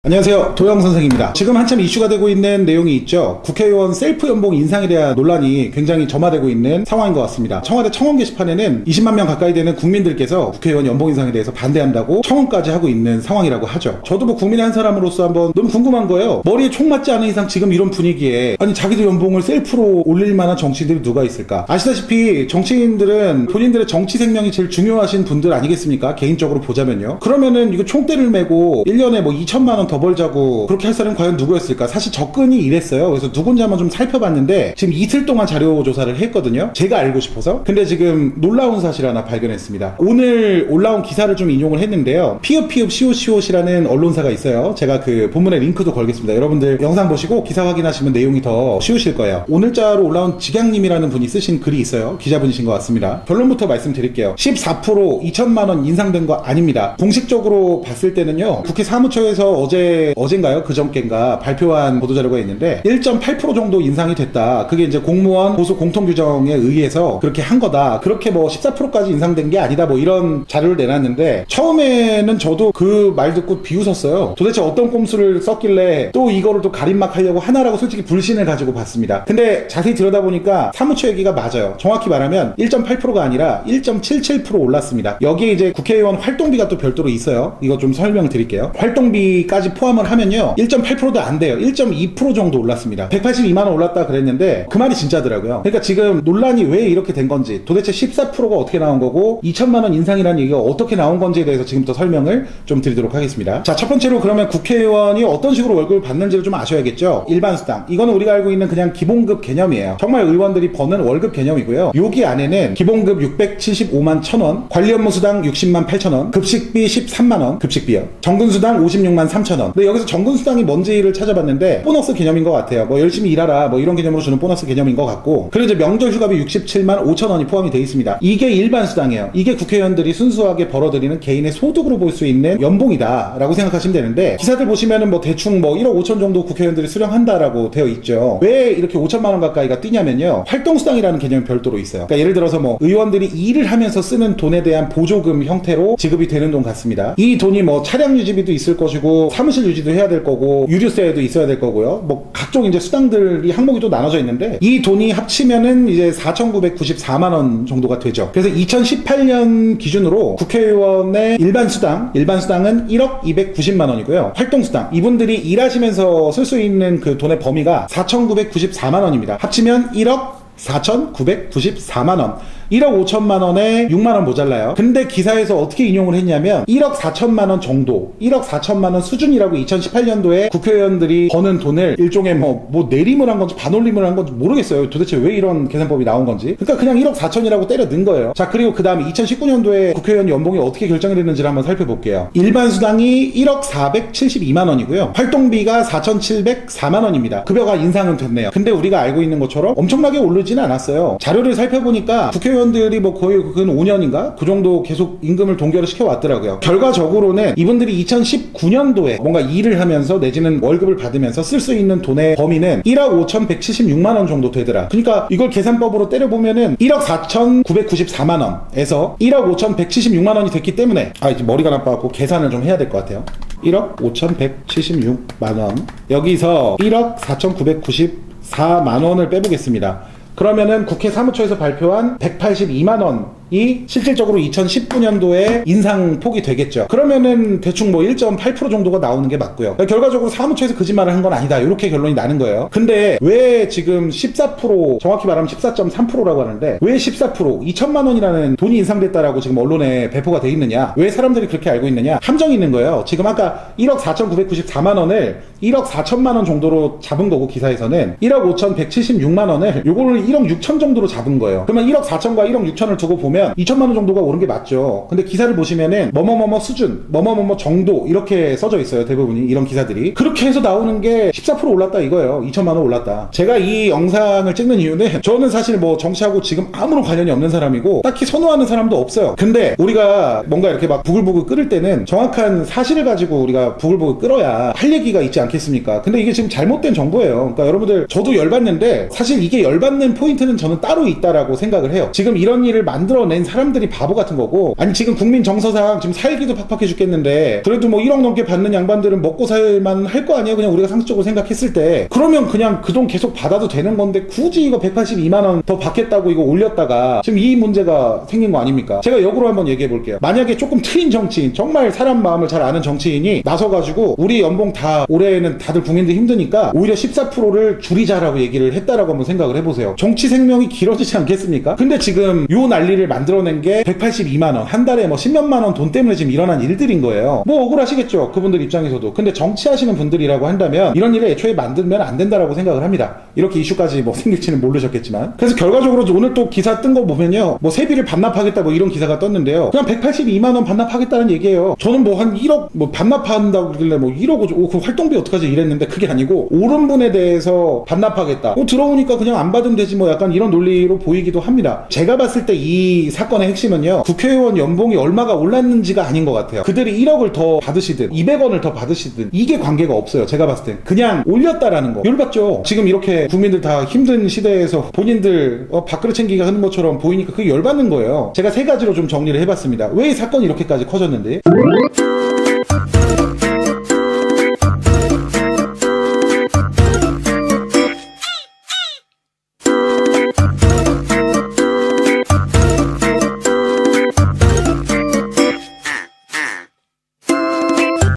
안녕하세요, 도영 선생입니다. 지금 한참 이슈가 되고 있는 내용이 있죠. 국회의원 셀프 연봉 인상에 대한 논란이 굉장히 점화되고 있는 상황인 것 같습니다. 청와대 청원 게시판에는 20만 명 가까이 되는 국민들께서 국회의원 연봉 인상에 대해서 반대한다고 청원까지 하고 있는 상황이라고 하죠. 저도 뭐 국민의 한 사람으로서 한번 너무 궁금한 거예요. 머리에 총 맞지 않은 이상 지금 이런 분위기에 아니 자기들 연봉을 셀프로 올릴 만한 정치인들이 누가 있을까? 아시다시피 정치인들은 본인들의 정치 생명이 제일 중요하신 분들 아니겠습니까? 개인적으로 보자면요. 그러면은 이거 총대를 메고 1년에 뭐 2천만 원 더 벌자고 그렇게 할 사람은 과연 누구였을까? 사실 접근이 이랬어요. 그래서 누군지 한번 좀 살펴봤는데 지금 이틀 동안 자료 조사를 했거든요. 제가 알고 싶어서. 근데 지금 놀라운 사실 하나 발견했습니다. 오늘 올라온 기사를 좀 인용을 했는데요. 피읍피읍 시옷시옷이라는 언론사가 있어요. 제가 그 본문에 링크도 걸겠습니다. 여러분들 영상 보시고 기사 확인하시면 내용이 더 쉬우실 거예요. 오늘자로 올라온 직양님이라는 분이 쓰신 글이 있어요. 기자분이신 것 같습니다. 결론부터 말씀드릴게요. 14% 2천만 원 인상된 거 아닙니다. 공식적으로 봤을 때는요. 국회 사무처에서 어젠가요? 그저께인가 발표한 보도자료가 있는데 1.8% 정도 인상이 됐다. 그게 이제 공무원 보수 공통규정에 의해서 그렇게 한 거다. 그렇게 뭐 14%까지 인상된 게 아니다. 뭐 이런 자료를 내놨는데 처음에는 저도 그 말 듣고 비웃었어요. 도대체 어떤 꼼수를 썼길래 또 이거를 또 가림막 하려고 하나라고 솔직히 불신을 가지고 봤습니다. 근데 자세히 들여다보니까 사무처 얘기가 맞아요. 정확히 말하면 1.8%가 아니라 1.77% 올랐습니다. 여기에 이제 국회의원 활동비가 또 별도로 있어요. 이거 좀 설명드릴게요. 활동비까지 포함을 하면요 1.8%도 안 돼요. 1.2% 정도 올랐습니다. 182만 원 올랐다 그랬는데 그 말이 진짜더라고요. 그러니까 지금 논란이 왜 이렇게 된 건지, 도대체 14%가 어떻게 나온 거고 2천만 원 인상이라는 얘기가 어떻게 나온 건지에 대해서 지금부터 설명을 좀 드리도록 하겠습니다. 자, 첫 번째로 그러면 국회의원이 어떤 식으로 월급을 받는지를 좀 아셔야겠죠. 일반 수당, 이거는 우리가 알고 있는 그냥 기본급 개념이에요. 정말 의원들이 버는 월급 개념이고요. 여기 안에는 기본급 675만 1,000원, 관리업무수당 60만 8천원, 급식비 13만원, 급식비요. 정근수당 56만 3천원. 근데 여기서 정근수당이 뭔지를 찾아봤는데 보너스 개념인 것 같아요. 뭐 열심히 일하라 뭐 이런 개념으로 주는 보너스 개념인 것 같고, 그리고 이제 명절 휴가비 67만 5천원이 포함이 되어 있습니다. 이게 일반 수당이에요. 이게 국회의원들이 순수하게 벌어들이는 개인의 소득으로 볼 수 있는 연봉이다 라고 생각하시면 되는데, 기사들 보시면은 뭐 대충 뭐 1억 5천 정도 국회의원들이 수령한다라고 되어 있죠. 왜 이렇게 5천만 원 가까이가 뛰냐면요, 활동수당이라는 개념이 별도로 있어요. 그러니까 예를 들어서 뭐 의원들이 일을 하면서 쓰는 돈에 대한 보조금 형태로 지급이 되는 돈 같습니다. 이 돈이 뭐 차량 유지비도 있을 것이고 사무실 유지도 해야 될 거고 유류세도 있어야 될 거고요. 뭐 각종 이제 수당들이 항목이 또 나눠져 있는데 이 돈이 합치면은 이제 4,994만 원 정도가 되죠. 그래서 2018년 기준으로 국회의원의 일반 수당은 1억 290만 원이고요. 활동수당, 이분들이 일하시면서 쓸 수 있는 그 돈의 범위가 4,994만 원입니다. 합치면 1억 4,994만 원. 1억 5천만 원에 6만 원 모자라요. 근데 기사에서 어떻게 인용을 했냐면 1억 4천만 원 정도, 1억 4천만 원 수준이라고 2018년도에 국회의원들이 버는 돈을 일종의 뭐 내림을 한 건지 반올림을 한 건지 모르겠어요. 도대체 왜 이런 계산법이 나온 건지. 그러니까 그냥 1억 4천이라고 때려 넣은 거예요. 자, 그리고 그 다음에 2019년도에 국회의원 연봉이 어떻게 결정이 됐는지를 한번 살펴볼게요. 일반 수당이 1억 472만 원이고요. 활동비가 4,704만 원입니다. 급여가 인상은 됐네요. 근데 우리가 알고 있는 것처럼 엄청나게 오르지는 않았어요. 자료를 살펴보니까 국회의원들이 뭐 거의 근 5년인가? 그 정도 계속 임금을 동결을 시켜왔더라고요. 결과적으로는 이분들이 2019년도에 뭔가 일을 하면서 내지는 월급을 받으면서 쓸 수 있는 돈의 범위는 1억 5,176만 원 정도 되더라. 그러니까 이걸 계산법으로 때려보면은 1억 4,994만 원에서 1억 5,176만 원이 됐기 때문에 이제 머리가 나빠갖고 계산을 좀 해야 될 것 같아요. 1억 5,176만 원, 여기서 1억 4,994만 원을 빼보겠습니다. 그러면은 국회 사무처에서 발표한 182만 원이 실질적으로 2019년도에 인상폭이 되겠죠. 그러면은 대충 뭐 1.8% 정도가 나오는 게 맞고요. 결과적으로 사무처에서 거짓말을 한 건 아니다, 이렇게 결론이 나는 거예요. 근데 왜 지금 14%, 정확히 말하면 14.3%라고 하는데 왜 14%, 2천만 원이라는 돈이 인상됐다라고 지금 언론에 배포가 돼 있느냐, 왜 사람들이 그렇게 알고 있느냐, 함정이 있는 거예요. 지금 아까 1억 4,994만 원을 1억 4천만 원 정도로 잡은 거고, 기사에서는 1억 5,176만 원을 요거를 1억 6천 정도로 잡은 거예요. 그러면 1억 4천과 1억 6천을 두고 보면 2천만 원 정도가 오른 게 맞죠. 근데 기사를 보시면은 뭐뭐뭐뭐 수준, 뭐뭐뭐뭐 정도 이렇게 써져 있어요. 대부분이 이런 기사들이. 그렇게 해서 나오는 게 14% 올랐다 이거예요. 2천만 원 올랐다. 제가 이 영상을 찍는 이유는 저는 사실 뭐 정치하고 지금 아무런 관련이 없는 사람이고 딱히 선호하는 사람도 없어요. 근데 우리가 뭔가 이렇게 막 부글부글 끓을 때는 정확한 사실을 가지고 우리가 부글부글 끓어야 할 얘기가 있지 않겠습니까? 근데 이게 지금 잘못된 정보예요. 그러니까 여러분들, 저도 열받는데 사실 이게 열받는 포인트는 저는 따로 있다라고 생각을 해요. 지금 이런 일을 만들어낸 만들어낸 사람들이 바보 같은 거고, 아니 지금 국민 정서상 지금 살기도 팍팍해 죽겠는데 그래도 뭐 1억 넘게 받는 양반들은 먹고 살만 할 거 아니에요? 그냥 우리가 상식적으로 생각했을 때. 그러면 그냥 그 돈 계속 받아도 되는 건데 굳이 이거 182만 원 더 받겠다고 이거 올렸다가 지금 이 문제가 생긴 거 아닙니까? 제가 역으로 한번 얘기해 볼게요. 만약에 조금 트인 정치인, 정말 사람 마음을 잘 아는 정치인이 나서가지고 우리 연봉 다 올해에는 다들 국민들 힘드니까 오히려 14%를 줄이자라고 얘기를 했다라고 한번 생각을 해보세요. 정치 생명이 길어지지 않겠습니까? 근데 지금 요 난리를 만들어낸 게 182만 원, 한 달에 뭐 10몇만 원 돈 때문에 지금 일어난 일들인 거예요. 뭐 억울하시겠죠, 그분들 입장에서도. 근데 정치하시는 분들이라고 한다면 이런 일을 애초에 만들면 안 된다라고 생각을 합니다. 이렇게 이슈까지 뭐 생길지는 모르셨겠지만. 그래서 결과적으로 오늘 또 기사 뜬 거 보면요, 뭐 세비를 반납하겠다 뭐 이런 기사가 떴는데요, 그냥 182만 원 반납하겠다는 얘기예요. 저는 뭐 한 1억 뭐 반납한다고 그러길래 뭐 1억 그 활동비 어떡하지 이랬는데 그게 아니고 오른 분에 대해서 반납하겠다. 들어오니까 그냥 안 받으면 되지 뭐 약간 이런 논리로 보이기도 합니다. 제가 봤을 때 이 사건의 핵심은요, 국회의원 연봉이 얼마가 올랐는지가 아닌 것 같아요. 그들이 1억을 더 받으시든 200원을 더 받으시든 이게 관계가 없어요. 제가 봤을 땐 그냥 올렸다라는 거. 열받죠. 지금 이렇게 국민들 다 힘든 시대에서 본인들 밥그릇 챙기기가 하는 것처럼 보이니까 그게 열받는 거예요. 제가 세 가지로 좀 정리를 해봤습니다. 왜 이 사건이 이렇게까지 커졌는지.